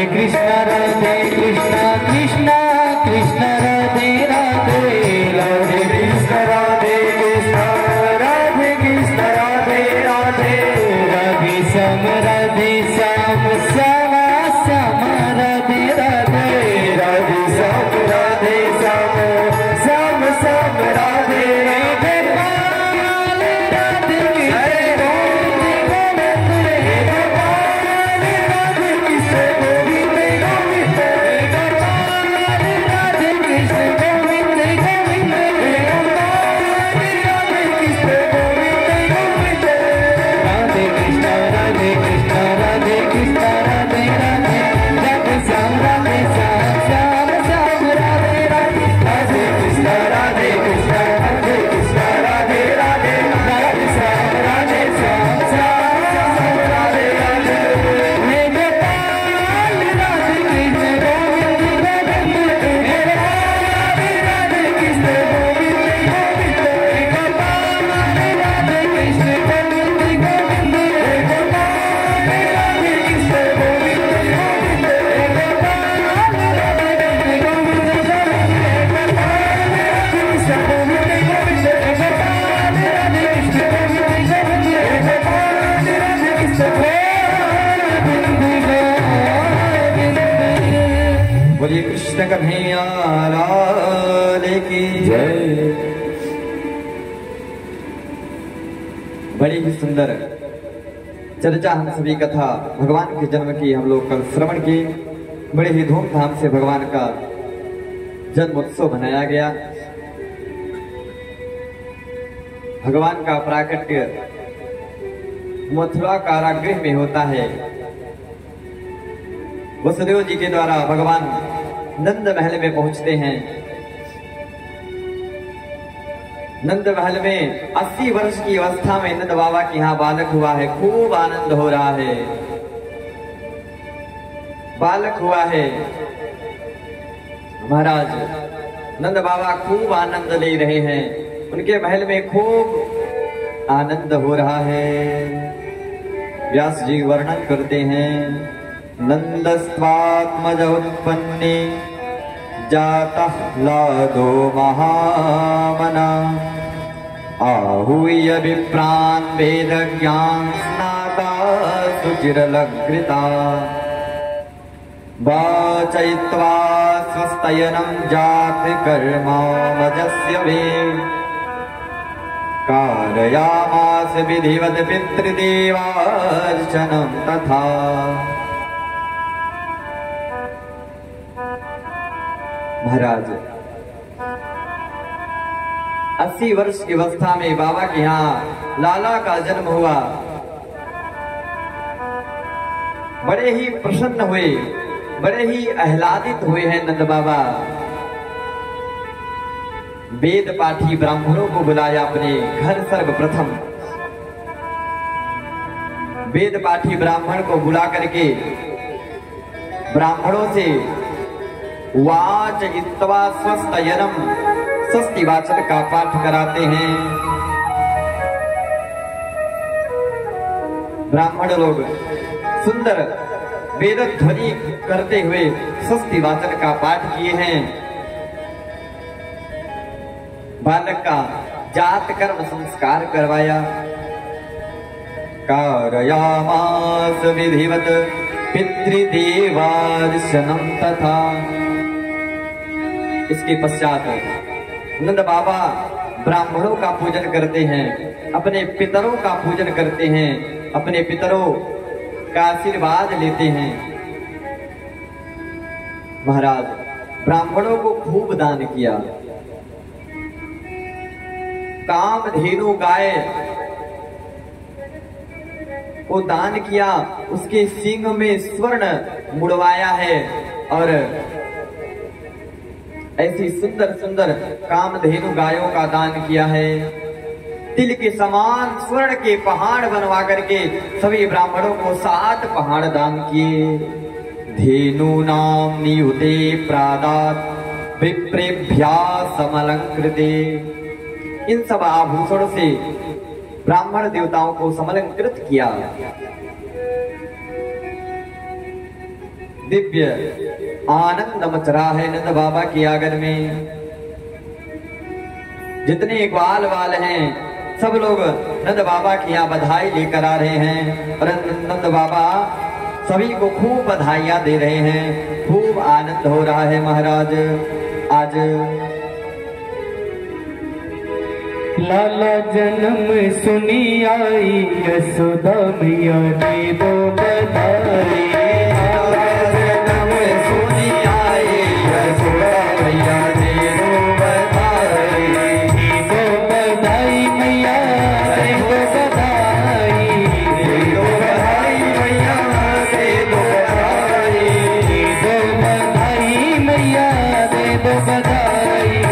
कृष्ण कृष्ण कृष्ण राधे राधे राधे कृष्ण राधे कृष्ण राधे कृष्ण राधे राधे राधे श्याम श्याम श्याम राधे राधे राधे श्याम श्याम श्याम श्याम राधे राधे बोलिए कृष्ण कन्हैया लाल की जय। बड़ी ही सुंदर चर्चा हम सभी कथा भगवान के जन्म की हम लोग कल श्रवण किए। बड़े ही धूमधाम से भगवान का जन्म उत्सव मनाया गया। भगवान का प्राकट्य मथुरा कारागृह में होता है। वसुदेव जी के द्वारा भगवान नंद महल में पहुंचते हैं। नंद महल में 80 वर्ष की अवस्था में नंद बाबा के यहाँ बालक हुआ है। खूब आनंद हो रहा है। बालक हुआ है। महाराज नंद बाबा खूब आनंद ले रहे हैं। उनके महल में खूब आनंद हो रहा है। व्यास जी वर्णन करते हैं, नंदस्त्वात्मज उत्पन्ने जातः लादो महामना आहूय विप्रान् वेदज्ञान् स्नाता सुचिरलकृता वाचयित्वा स्वस्तयनं जाति कर्मामजस्य वे कारयामास विधिवत पितृदेवार्चनं तथा। महाराज 80 वर्ष की अवस्था में बाबा के यहाँ लाला का जन्म हुआ। बड़े ही प्रसन्न हुए, बड़े ही आह्लादित हुए हैं नंद बाबा। वेद पाठी ब्राह्मणों को बुलाया अपने घर। सर्वप्रथम वेद पाठी ब्राह्मण को बुला करके ब्राह्मणों से वाच इत्वा स्वस्तयनम स्वस्ति वाचन का पाठ कराते हैं। ब्राह्मण लोग सुंदर वेद ध्वनि करते हुए स्वस्ति वाचन का पाठ किए हैं। बालक का जात कर्म संस्कार करवाया। कारयामास विधिवत पितृदेवार्चनं तथा। इसके पश्चात नंद बाबा ब्राह्मणों का पूजन करते हैं, अपने पितरों का पूजन करते हैं, अपने पितरों का आशीर्वाद लेते हैं। महाराज ब्राह्मणों को खूब दान किया। कामधेनु गाय को दान किया। उसके सींग में स्वर्ण मुड़वाया है और ऐसी सुंदर सुंदर कामधेनु गायों का दान किया है। तिल के समान स्वर्ण के पहाड़ बनवा करके सभी ब्राह्मणों को 7 पहाड़ दान किए। धेनु नाम नियुते प्रादात विप्रेभ्या समलंकृते। इन सब आभूषणों से ब्राह्मण देवताओं को समलंकृत किया। दिव्य आनंद मच रहा है नंद बाबा की आंगन में। जितने ग्वाल वाल हैं सब लोग नंद बाबा की यहाँ बधाई लेकर आ रहे हैं और नंद बाबा सभी को खूब बधाइयां दे रहे हैं। खूब आनंद हो रहा है महाराज। आज लाला जन्म सुनी आई यशोदा मैया दे दो बधाई। लाला जन्म सुनी आई यशोदा मैया दे दो बधाई। दे दो बधाई मैया दे दो बधाई। दे दो बधाई मैया दे दो बधाई। दे दो बधाई मैया दे दो बधाई।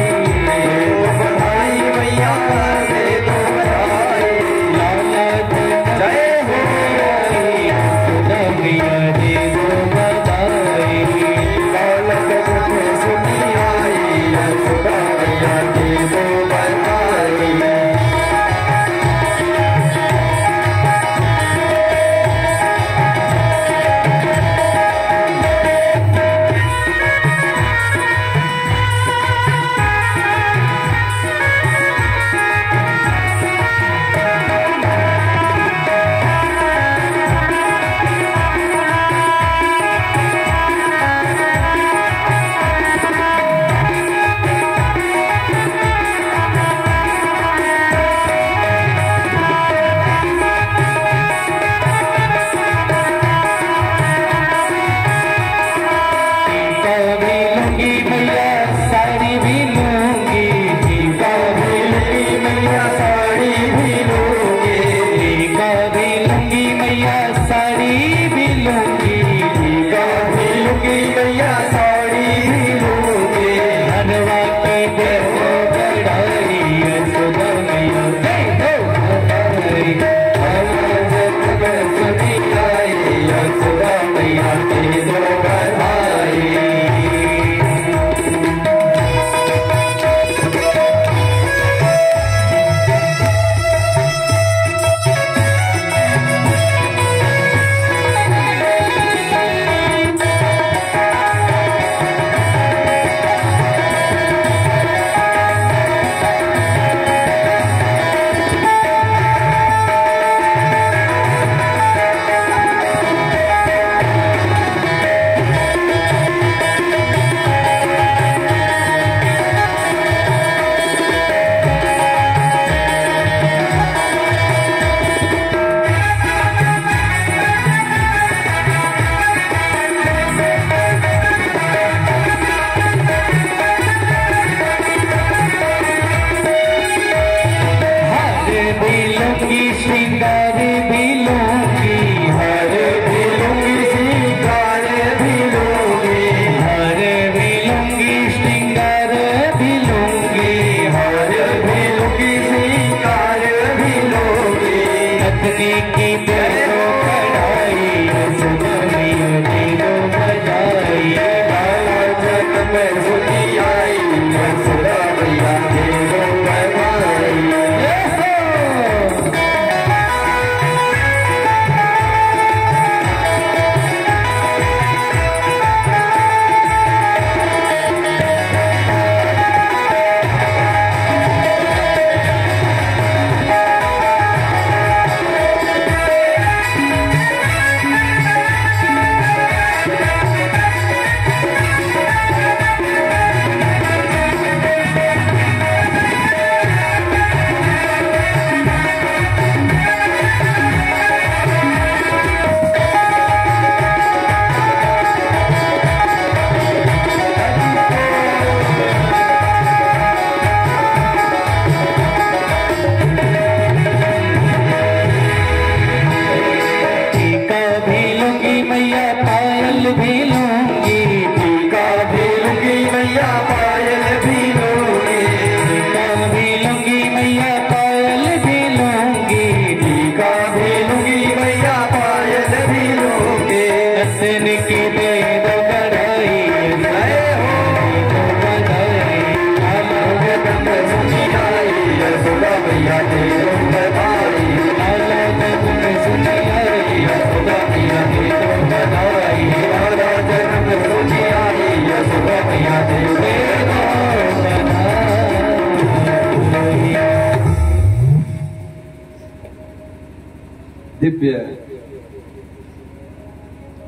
दिव्य।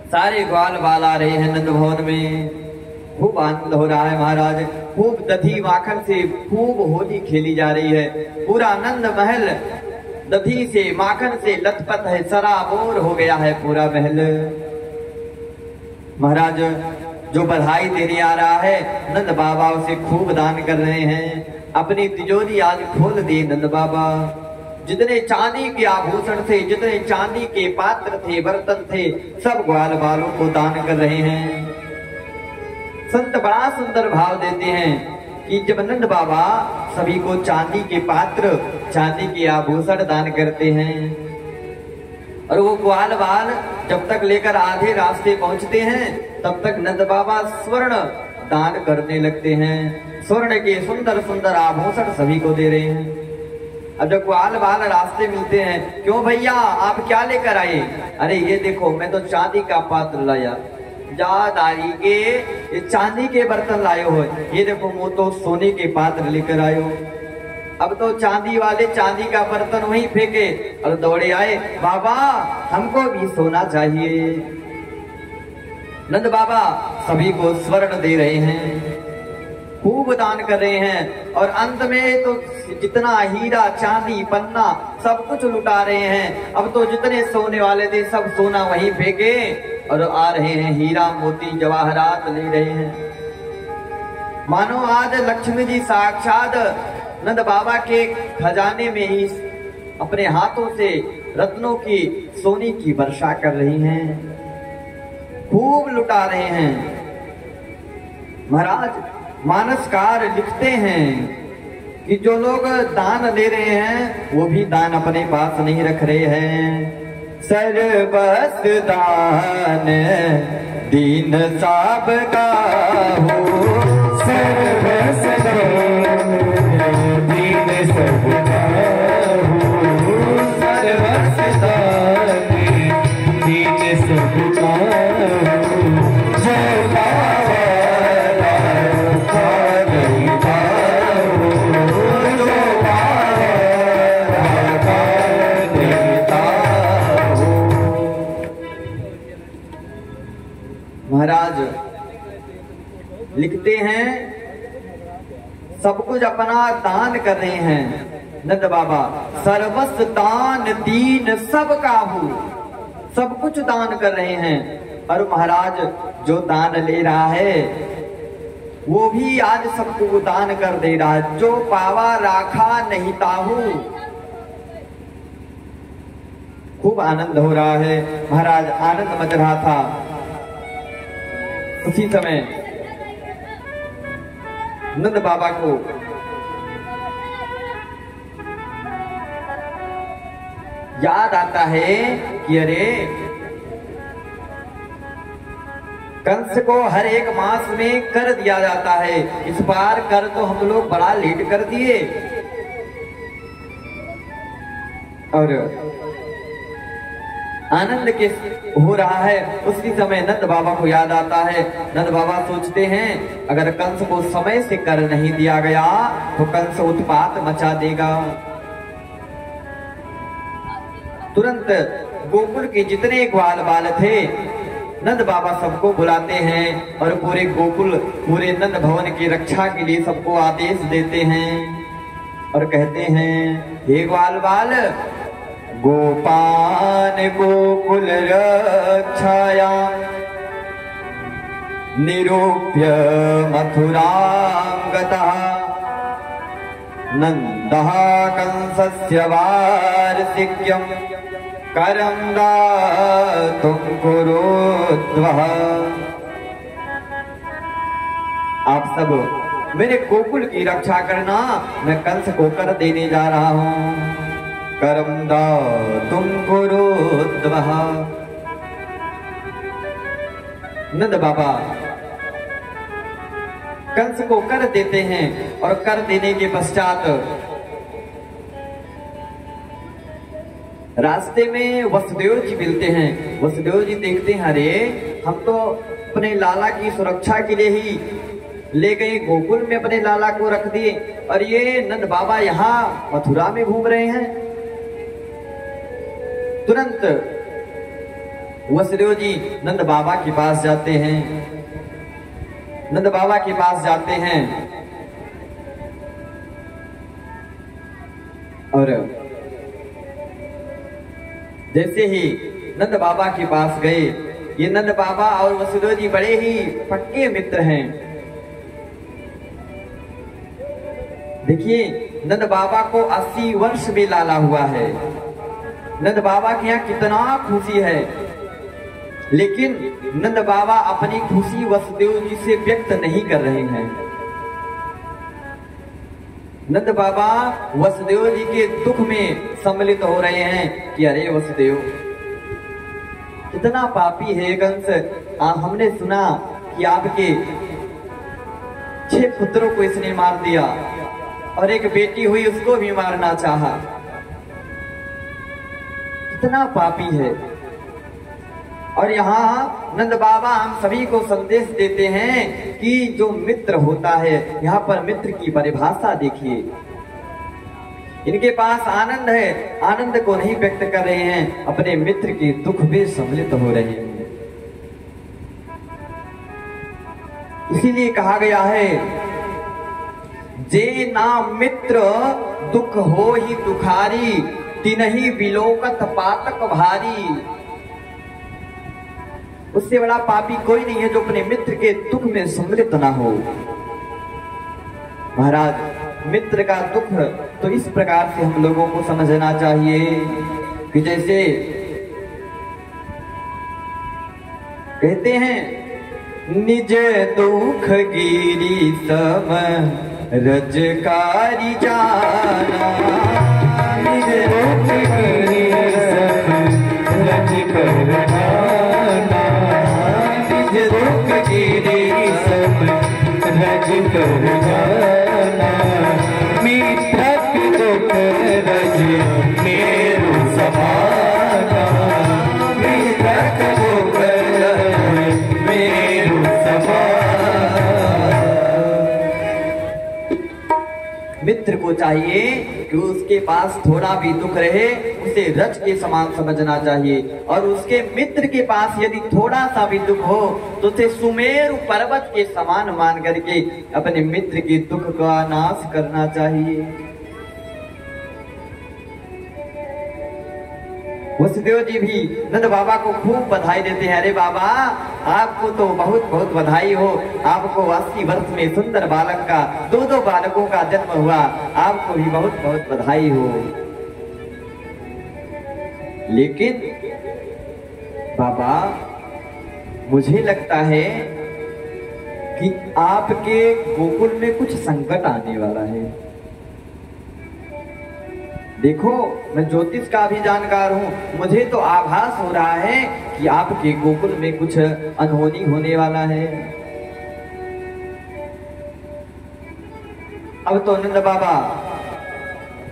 सारे ग्वाल बाल आ रहे हैं नंद भवन में, खूब आनंद हो रहा है महाराज। खूब दधी माखन से खूब होली खेली जा रही है। पूरा नंद महल दधी से माखन से लथपथ है, सराबोर हो गया है पूरा महल। महाराज जो बधाई देने आ रहा है, नंद बाबा उसे खूब दान कर रहे हैं। अपनी तिजोरी आज खोल दी नंद बाबा। जितने चांदी के आभूषण थे, जितने चांदी के पात्र थे, बर्तन थे, सब ग्वाल बालों को दान कर रहे हैं। संत बड़ा सुंदर भाव देते हैं कि जब नंद बाबा सभी को चांदी के पात्र, चांदी के आभूषण दान करते हैं, और वो ग्वाल बाल जब तक लेकर आधे रास्ते पहुंचते हैं, तब तक नंद बाबा स्वर्ण दान करने लगते हैं। स्वर्ण के सुंदर सुंदर आभूषण सभी को दे रहे हैं। अब जब ग्वाल बाल रास्ते मिलते हैं, क्यों भैया आप क्या लेकर आए? अरे ये देखो मैं तो चांदी का पात्र लाया। जादारी के ये चांदी के बर्तन लाए हो, ये देखो वो तो सोने के पात्र लेकर आए हो। अब तो चांदी वाले चांदी का बर्तन वहीं फेंके और दौड़े आए, बाबा हमको भी सोना चाहिए। नंद बाबा सभी को स्वर्ण दे रहे हैं, खूब दान कर रहे हैं, और अंत में तो जितना हीरा चांदी पन्ना सब कुछ लुटा रहे हैं। अब तो जितने सोने वाले थे सब सोना वहीं फेंके और आ रहे हैं, हीरा मोती जवाहरात ले रहे हैं। मानो आज लक्ष्मी जी साक्षात नंद बाबा के खजाने में ही अपने हाथों से रत्नों की, सोने की वर्षा कर रही हैं, खूब लुटा रहे हैं। महाराज मानसकार लिखते हैं कि जो लोग दान दे रहे हैं वो भी दान अपने पास नहीं रख रहे हैं। सर्वस दान दीन साब का हो, सर्वस दान दीन सब का हो, सर्वस दान दीन सब का हो। महाराज लिखते हैं सब कुछ अपना दान कर रहे हैं नंद बाबा। सर्वस दान दीन सब काहू, सब कुछ दान कर रहे हैं। और महाराज जो दान ले रहा है वो भी आज सबको दान कर दे रहा है। जो पावा राखा नहीं ताहू। खूब आनंद हो रहा है महाराज, आनंद मच रहा था। उसी समय नंद बाबा को याद आता है कि अरे कंस को हर एक मास में कर दिया जाता है, इस बार कर तो हम लोग बड़ा लेट कर दिए। और आनंद के हो रहा है, उसी समय नंद बाबा को याद आता है। नंद बाबा सोचते हैं अगर कंस को समय से कर नहीं दिया गया तो कंस उत्पात मचा देगा। तुरंत गोकुल के जितने ग्वाल बाल थे नंद बाबा सबको बुलाते हैं और पूरे गोकुल, पूरे नंद भवन की रक्षा के लिए सबको आदेश देते हैं और कहते हैं, हे ग्वाल बाल, गोपान गोकुल रक्षाया निरूप्य मथुरां गतः नन्दः कंसस्य वार्षिक्यं करं दातुं कुरुध्वः। आप सब मेरे गोकुल की रक्षा करना, मैं कंस को कर देने जा रहा हूं। करं दातुं कुरुध्वः। नंद बाबा कंस को कर देते हैं और कर देने के पश्चात रास्ते में वसुदेव जी मिलते हैं। वसुदेव जी देखते हैं, अरे हम तो अपने लाला की सुरक्षा के लिए ही ले गए, गोकुल में अपने लाला को रख दिए, और ये नंद बाबा यहाँ मथुरा में घूम रहे हैं। तुरंत वसुदेव जी नंद बाबा के पास जाते हैं। नंद बाबा के पास जाते हैं और जैसे ही नंद बाबा के पास गए, ये नंद बाबा और वसुदेव जी बड़े ही पक्के मित्र हैं। देखिए नंद बाबा को 80 वर्ष भी लाला हुआ है। नंद बाबा के यहाँ कितना खुशी है, लेकिन नंद बाबा अपनी खुशी वसुदेव जी से व्यक्त नहीं कर रहे हैं। नंद बाबा वसुदेव जी के दुख में सम्मिलित हो रहे हैं कि अरे वसुदेव कितना पापी है कंस। हमने सुना कि आपके 6 पुत्रों को इसने मार दिया और एक बेटी हुई उसको भी मारना चाहा। कितना पापी है। और यहाँ नंद बाबा हम सभी को संदेश देते हैं कि जो मित्र होता है, यहाँ पर मित्र की परिभाषा देखिए। इनके पास आनंद है, आनंद को नहीं व्यक्त कर रहे हैं, अपने मित्र के दुख में सम्मिलित हो रहे हैं। इसीलिए कहा गया है जे ना मित्र दुख हो ही दुखारी, तिनहि विलोकत पातक भारी। उससे बड़ा पापी कोई नहीं है जो अपने मित्र के दुख में सम्मिलित ना हो। महाराज मित्र का दुख तो इस प्रकार से हम लोगों को समझना चाहिए कि जैसे कहते हैं निज दुख गिरी सम रजकारी जाना, निज दुख गिरी सम रजकर जाना, निज दुख गिरी सम रजकर जाना, मित्रक दुख रज मेरु समाना, मित्रक दुख रज मेरु समाना। मित्र को चाहिए कि उसके पास थोड़ा भी दुख रहे उसे रज के समान समझना चाहिए, और उसके मित्र के पास यदि थोड़ा सा भी दुख हो तो उसे सुमेरु पर्वत के समान मान करके अपने मित्र के दुख का नाश करना चाहिए। वसुदेव जी भी नंद बाबा को खूब बधाई देते हैं। अरे बाबा आपको तो बहुत बहुत बधाई हो, आपको 80 वर्ष में सुंदर बालक का 2 बालकों का जन्म हुआ, आपको भी बहुत बहुत बधाई हो। लेकिन बाबा मुझे लगता है कि आपके गोकुल में कुछ संकट आने वाला है। देखो मैं ज्योतिष का भी जानकार हूं, मुझे तो आभास हो रहा है कि आपके गोकुल में कुछ अनहोनी होने वाला है। अब तो नंद बाबा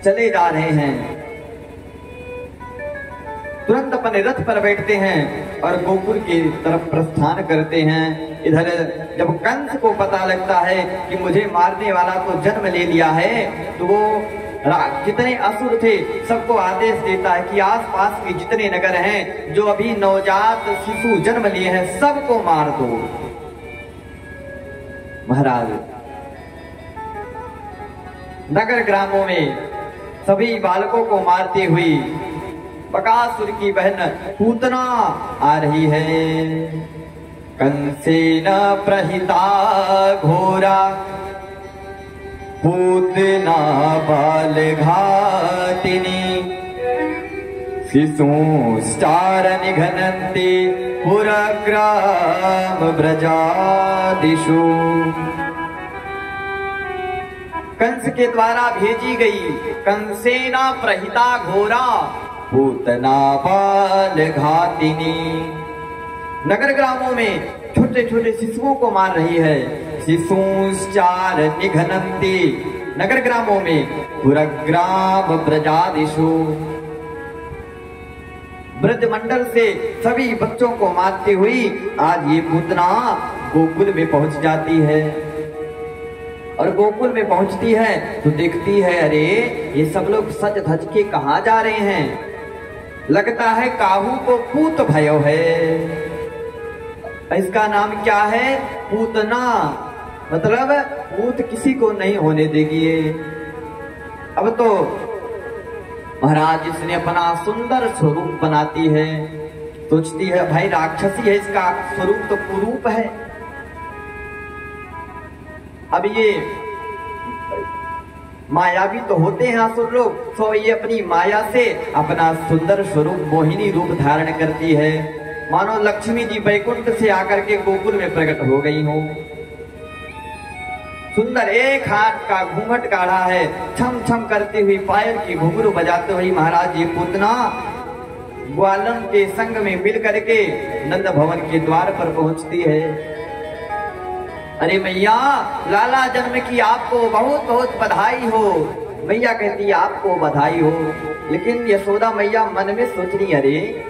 चले जा रहे हैं, तुरंत अपने रथ पर बैठते हैं और गोकुल की तरफ प्रस्थान करते हैं। इधर जब कंस को पता लगता है कि मुझे मारने वाला तो जन्म ले लिया है, तो वो जितने असुर थे सबको आदेश देता है कि आसपास के जितने नगर हैं जो अभी नवजात शिशु जन्म लिए हैं सबको मार दो। महाराज नगर ग्रामों में सभी बालकों को मारती हुई बकासुर की बहन पूतना आ रही है। कंसेन प्रहिता घोरा पूतना बाल घातिनी, शिशुश्चार निघनन्ति पुरग्राम ब्रजादिषु। कंस के द्वारा भेजी गई कंसेना प्रहिता घोरा पूतना बाल घातिनी नगर ग्रामों में छोटे छोटे शिशुओं को मार रही है। शिशुश्चार निघनन्ति नगर ग्रामों में पुरग्राम ब्रजादिषु, ब्रज मंडल से सभी बच्चों को मारती हुई आज ये पूतना गोकुल में पहुंच जाती है। और गोकुल में पहुंचती है तो देखती है अरे ये सब लोग सज धज के कहाँ जा रहे हैं। लगता है काहू को पूत भयो है। इसका नाम क्या है? पूतना, मतलब पूत किसी को नहीं होने देगी ये। अब तो महाराज इसने अपना सुंदर स्वरूप बनाती है, सोचती है भाई राक्षसी है, इसका स्वरूप तो कुरूप है। अब ये मायावी तो होते हैं असुर लोग, तो ये अपनी माया से अपना सुंदर स्वरूप मोहिनी रूप धारण करती है, मानो लक्ष्मी जी वैकुंठ से आकर के गोकुल में प्रकट हो गई हो। सुंदर एक हाथ का घूंघट काढ़ा है, छम छम करती हुई पायल की घुंघरू बजाते हुई महाराज ये पूतना ग्वालन के संग में मिल करके नंद भवन के द्वार पर पहुंचती है। अरे मैया, लाला जन्म की आपको बहुत बहुत बधाई हो। मैया कहती है आपको बधाई हो, लेकिन यशोदा मैया मन में सोच रही, अरे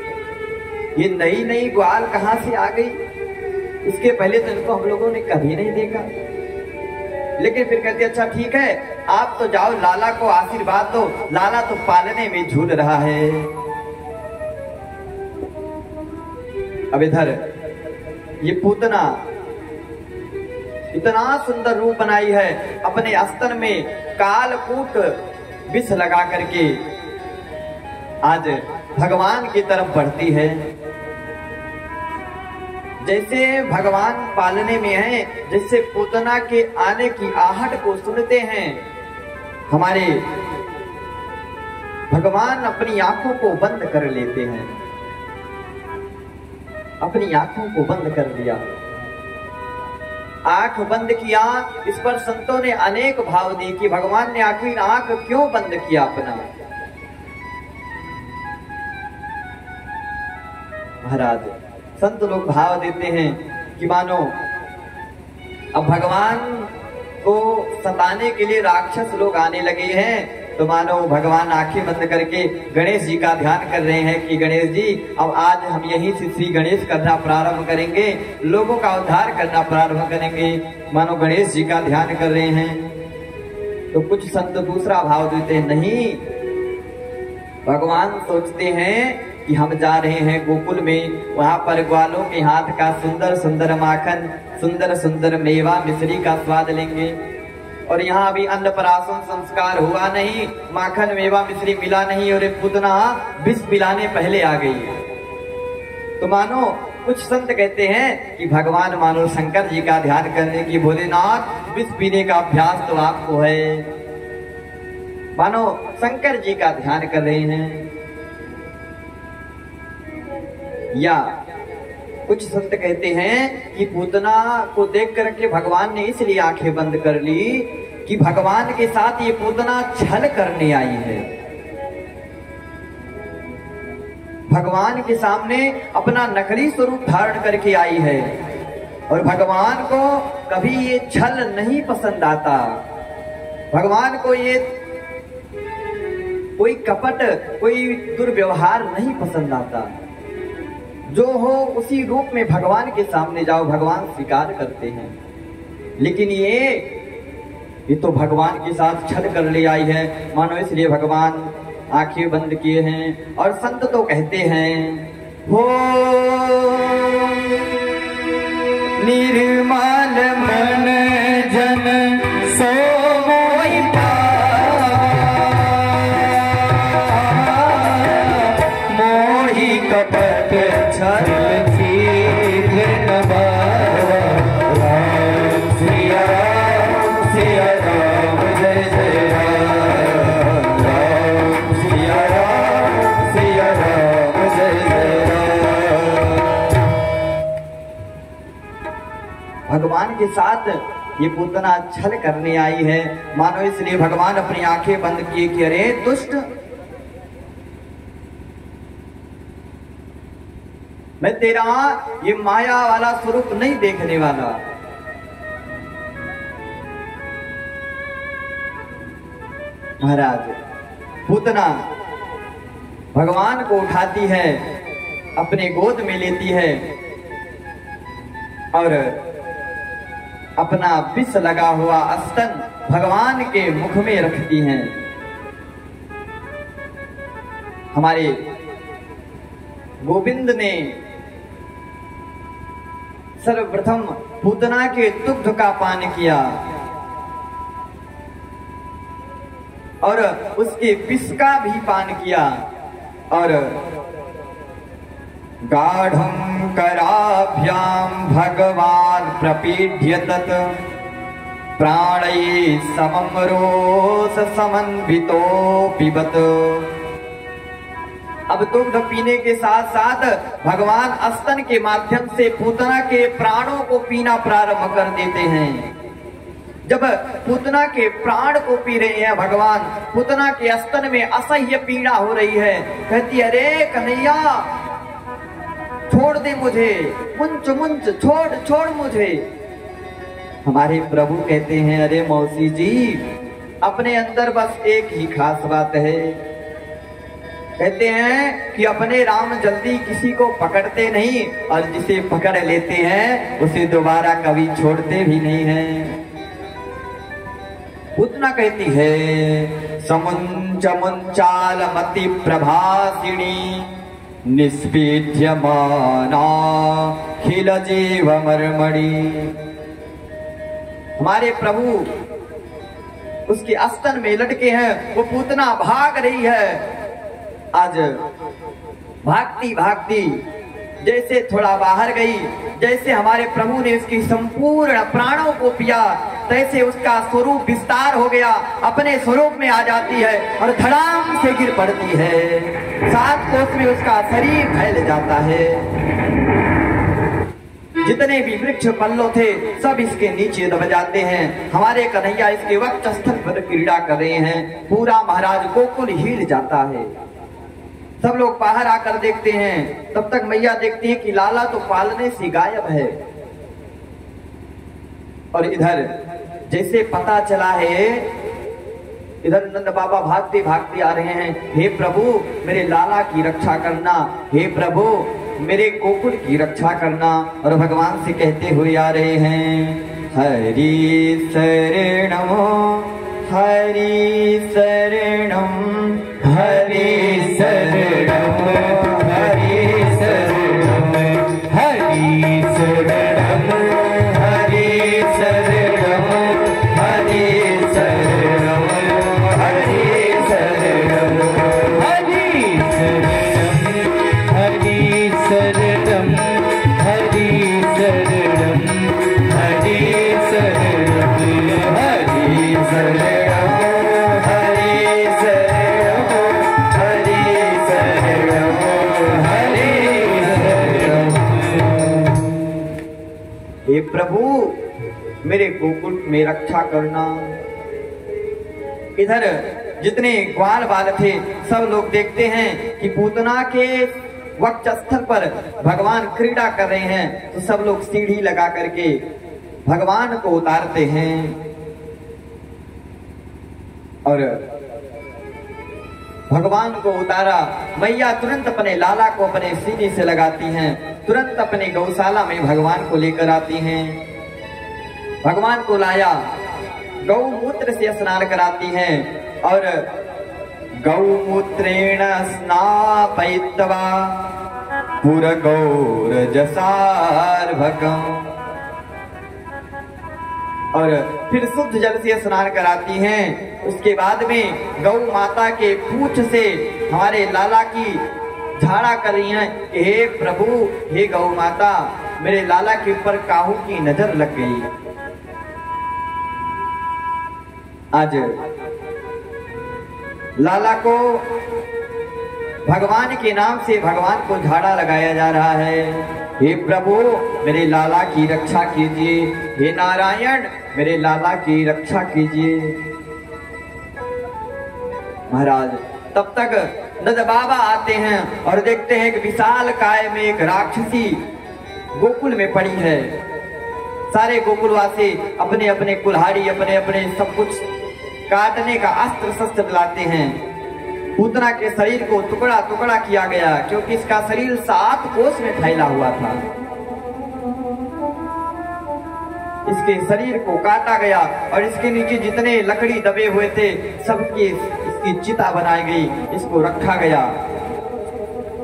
ये नई नई ग्वाल कहाँ से आ गई, इसके पहले तो इनको हम लोगों ने कभी नहीं देखा। लेकिन फिर कहती अच्छा ठीक है, आप तो जाओ लाला को आशीर्वाद दो, लाला तो पालने में झूल रहा है। अब इधर ये पूतना इतना सुंदर रूप बनाई है, अपने अस्तर में कालकूट विष लगा करके आज भगवान की तरफ बढ़ती है। जैसे भगवान पालने में है, जैसे पूतना के आने की आहट को सुनते हैं, हमारे भगवान अपनी आंखों को बंद कर लेते हैं। अपनी आंखों को बंद कर दिया, आंख बंद किया। इस पर संतों ने अनेक भाव दिए कि भगवान ने आखिर आंख क्यों बंद किया अपना। महाराज संत लोग भाव देते हैं कि मानो अब भगवान को सताने के लिए राक्षस लोग आने लगे हैं, तो मानो भगवान आंखें बंद करके गणेश जी का ध्यान कर रहे हैं कि गणेश जी अब आज हम यहीं से श्री गणेश करना प्रारंभ करेंगे, लोगों का उद्धार करना प्रारंभ करेंगे, मानो गणेश जी का ध्यान कर रहे हैं। तो कुछ संत दूसरा भाव देते हैं, नहीं, भगवान सोचते हैं कि हम जा रहे हैं गोकुल में, वहां पर ग्वालों के हाथ का सुंदर सुंदर माखन, सुंदर सुंदर मेवा मिश्री का स्वाद लेंगे, और यहाँ अभी अन्नप्राशन संस्कार हुआ नहीं, माखन मेवा मिश्री मिला नहीं, और पूतना विष पिलाने पहले आ गई। तो मानो कुछ संत कहते हैं कि भगवान मानो शंकर जी का ध्यान करने की, भोलेनाथ विष पीने का अभ्यास तो आपको है, मानो शंकर जी का ध्यान कर रहे हैं। या कुछ संत कहते हैं कि पूतना को देख करके भगवान ने इसलिए आंखें बंद कर ली कि भगवान के साथ ये पूतना छल करने आई है, भगवान के सामने अपना नकली स्वरूप धारण करके आई है, और भगवान को कभी ये छल नहीं पसंद आता। भगवान को ये कोई कपट, कोई दुर्व्यवहार नहीं पसंद आता। जो हो उसी रूप में भगवान के सामने जाओ, भगवान स्वीकार करते हैं। लेकिन ये तो भगवान के साथ छल कर ले आई है, मानो इसलिए भगवान आंखें बंद किए हैं। और संत तो कहते हैं, हो निर्मल मन जन सो मोहि मोहि कपट छल कीध नवारा। राम सिया राम जय जय राम, राम सिया राम जय जय राम। भगवान के साथ ये पूतना छल करने आई है, मानो इसलिए भगवान अपनी आंखें बंद किए कि अरे दुष्ट, मैं तेरा ये माया वाला स्वरूप नहीं देखने वाला। महाराज पूतना भगवान को उठाती है, अपने गोद में लेती है, और अपना विष लगा हुआ स्तन भगवान के मुख में रखती हैं। हमारे गोविंद ने सर्वप्रथम पूतना के दुग्ध का पान किया और उसके विष का भी पान किया और गाढ़ं कराभ्याम भगवान प्रपीड्य तत् प्राणै समं रोष समन्वितो पिबत। अब दुग्ध पीने के साथ साथ भगवान स्तन के माध्यम से पूतना के प्राणों को पीना प्रारंभ कर देते हैं। जब पूतना के प्राण को पी रहे हैं भगवान, पूतना के स्तन में असह्य पीड़ा हो रही है। कहती है, अरे कन्हैया छोड़ दे मुझे, मुंच मुंच छोड़ मुझे। हमारे प्रभु कहते हैं, अरे मौसी जी, अपने अंदर बस एक ही खास बात है। कहते हैं कि अपने राम जल्दी किसी को पकड़ते नहीं और जिसे पकड़ लेते हैं उसे दोबारा कभी छोड़ते भी नहीं हैं। पूतना कहती है, समुंच मुंचाल मति प्रभासिनी निष्पीड्यमाना खिल जीव मर्मणि। हमारे प्रभु उसके स्तन में लटके हैं, वो पूतना भाग रही है। आज भागती भागती जैसे थोड़ा बाहर गई, जैसे हमारे प्रभु ने उसकी संपूर्ण प्राणों को पिया, तैसे उसका स्वरूप विस्तार हो गया, अपने स्वरूप में आ जाती है और धड़ाम से गिर पड़ती है। 7 कोस में उसका शरीर फैल जाता है। जितने भी वृक्ष पल्लो थे सब इसके नीचे दब जाते हैं। हमारे कन्हैया इसके वक्षस्थल पर क्रीड़ा कर रहे हैं। पूरा महाराज गोकुल हिल जाता है। सब लोग बाहर आकर देखते हैं। तब तक मैया देखती है कि लाला तो पालने से गायब है। और इधर जैसे पता चला है, इधर नंद बाबा भागते भागते आ रहे हैं। हे प्रभु मेरे लाला की रक्षा करना, हे प्रभु मेरे गोकुल की रक्षा करना। और भगवान से कहते हुए आ रहे हैं, हरि शरणम हरि शरणम हरि शरणम हरि शरणम हरि शरणम हरि शरणम हरि शरणम हरि शरणम हरि शरणम हरि शरणम हरि शरणम हरि शरणम हरि शरणम हे प्रभु मेरे गोकुल में रक्षा करना। इधर जितने ग्वाल बाल थे सब लोग देखते हैं कि पूतना के वक्षस्थल पर भगवान क्रीड़ा कर रहे हैं, तो सब लोग सीढ़ी लगा करके भगवान को उतारते हैं और भगवान को उतारा। मैया तुरंत अपने लाला को अपने सीने से लगाती हैं, तुरंत अपने गौशाला में भगवान को लेकर आती हैं। भगवान को लाया, गौमूत्र से स्नान कराती हैं और गौमूत्रेण स्नापयित्वा पुरगौरजसार्भकम्। और फिर शुद्ध जल से स्नान कराती हैं। उसके बाद में गौ माता के पूंछ से हमारे लाला की झाड़ा कर रही हैं कि हे प्रभु हे गौ माता, मेरे लाला के ऊपर काहू की नजर लग गई। आज लाला को भगवान के नाम से भगवान को झाड़ा लगाया जा रहा है। हे प्रभु मेरे लाला की रक्षा कीजिए, हे नारायण मेरे लाला की रक्षा कीजिए। महाराज तब तक नंद बाबा आते हैं और देखते हैं कि विशाल काय में एक राक्षसी गोकुल में पड़ी है। सारे गोकुलवासी अपने अपने कुल्हाड़ी अपने अपने सब कुछ काटने का अस्त्र शस्त्र लाते हैं। पूतना के शरीर को टुकड़ा टुकड़ा किया गया क्योंकि इसका शरीर 7 कोस में फैला हुआ था। इसके शरीर को काटा गया और इसके नीचे जितने लकड़ी दबे हुए थे सबकी इसकी चिता बनाई गई, इसको रखा गया।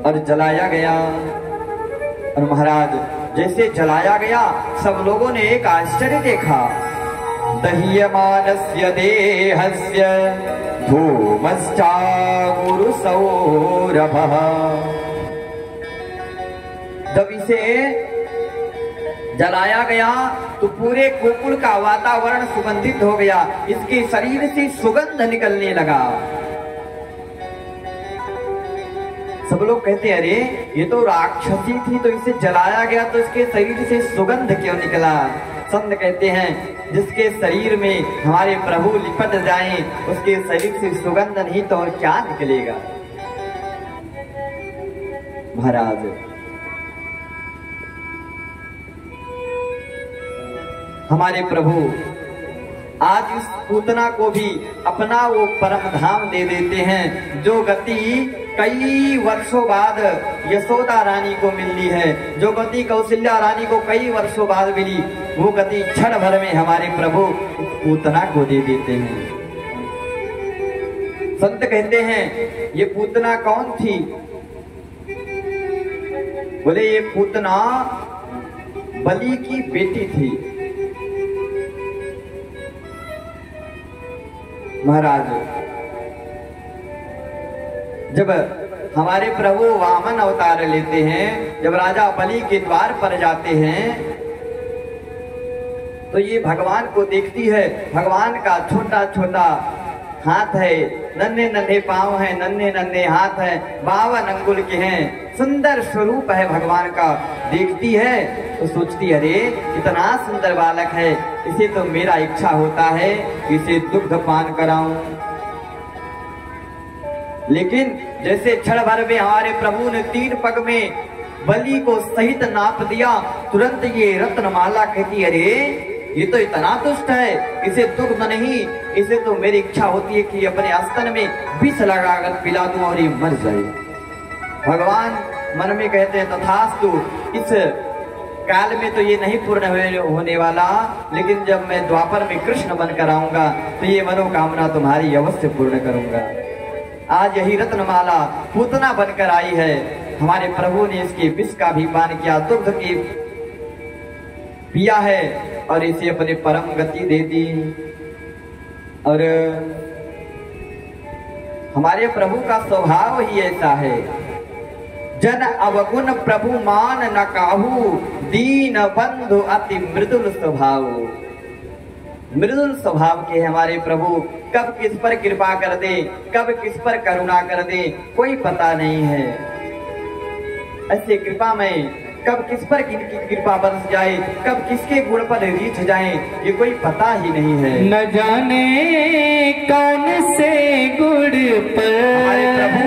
और जलाया गया। और महाराज जैसे जलाया गया सब लोगों ने एक आश्चर्य देखा। दह्यमानस्य देहस्य धूमश्चागुरुसौरभः। जब इसे जलाया गया तो पूरे गोकुल का वातावरण सुगंधित हो गया, इसके शरीर से सुगंध निकलने लगा। सब लोग कहते अरे ये तो राक्षसी थी, तो इसे जलाया गया तो इसके शरीर से सुगंध क्यों निकला? संत कहते हैं जिसके शरीर में हमारे प्रभु लिपट जाएं उसके शरीर से सुगंध नहीं तो और क्या निकलेगा। महाराज हमारे प्रभु आज इस पूतना को भी अपना वो परम धाम दे देते हैं, जो गति कई वर्षों बाद यशोदा रानी को मिलनी है, जो गति कौशल्या रानी को कई वर्षों बाद मिली, वो गति क्षण भर में हमारे प्रभु पूतना को दे देते हैं। संत कहते हैं ये पूतना कौन थी? बोले ये पूतना बलि की बेटी थी। महाराज जब हमारे प्रभु वामन अवतार लेते हैं, जब राजा बलि के द्वार पर जाते हैं तो ये भगवान को देखती है। भगवान का छोटा छोटा हाथ है, नन्हे नन्हे पांव है, नन्हे नन्हे हाथ है, 52 अंगुल के हैं, सुंदर स्वरूप है भगवान का। देखती है तो सोचती अरे इतना सुंदर बालक है, इसे तो मेरा इच्छा होता है इसे दुग्ध पान कराऊं। लेकिन जैसे क्षण भर में हमारे प्रभु ने 3 पग में बलि को सहित नाप दिया, तुरंत ये रत्नमाला कहती अरे ये तो इतना दुष्ट है, इसे दुग्ध नहीं, इसे तो मेरी इच्छा होती है कि अपने स्तन में विष लगाकर पिला दूं और ये मर जाए। भगवान मन में कहते हैं तथास्तु, इस काल में तो ये नहीं पूर्ण होने वाला, लेकिन जब मैं द्वापर में कृष्ण बनकर आऊंगा तो ये मनोकामना तुम्हारी अवश्य पूर्ण करूंगा। आज यही रत्नमाला पूतना बनकर आई है। हमारे प्रभु ने इसके विष का भी पान किया, दुग्ध की पिया है और इसे अपने परम गति दे दी। और हमारे प्रभु का स्वभाव ही ऐसा है, जन अवगुण प्रभु मान न काहू, दीन बंधु अति मृदुल स्वभाव। मृदुल स्वभाव के हमारे प्रभु, कब किस पर कृपा कर दे, कब किस पर करुणा कर दे कोई पता नहीं है। ऐसे कृपा में कब किस पर किनकी कृपा बरस जाए, कब किसके गुण पर रीछ जाए ये कोई पता ही नहीं है। न जाने कौन से गुण पर हमारे प्रभु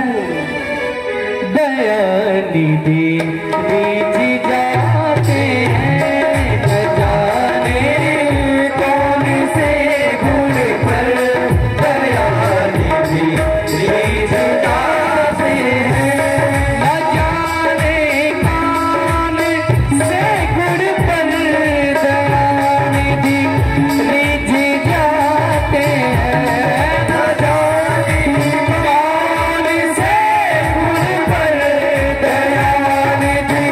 दया निधि रीछ जाते हैं। न जाने कौन से गुण पर दया निधि रीछ जाते हैं। न जाने कौन से गुण पर दया निधि रीछ जाते हैं। न जाने कौन से गुण पर दया निधि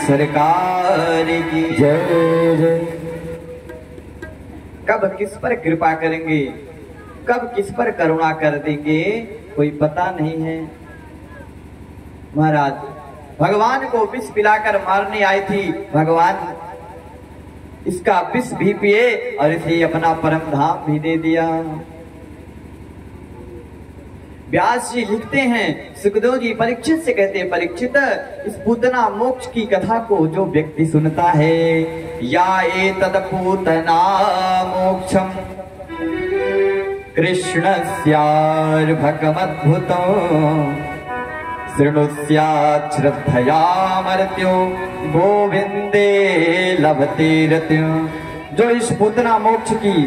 सरकार की जय जय। कब किस पर कृपा करेंगे, कब किस पर करुणा कर देंगे, कोई पता नहीं है। महाराज भगवान को विष पिलाकर मारने आई थी, भगवान इसका विष भी पिए और इसे अपना परम धाम भी दे दिया। व्यास जी लिखते हैं, सुखदेव जी परीक्षित से कहते हैं, परीक्षित इस पूतना मोक्ष की कथा को जो व्यक्ति सुनता है, या एतद पूतना मोक्षम कृष्णस्यार्भकमद्भुतम् शृणुस्यात् श्रद्धया मर्त्यो गोविंदे लभते रत्यो। जो इस पूतना मोक्ष की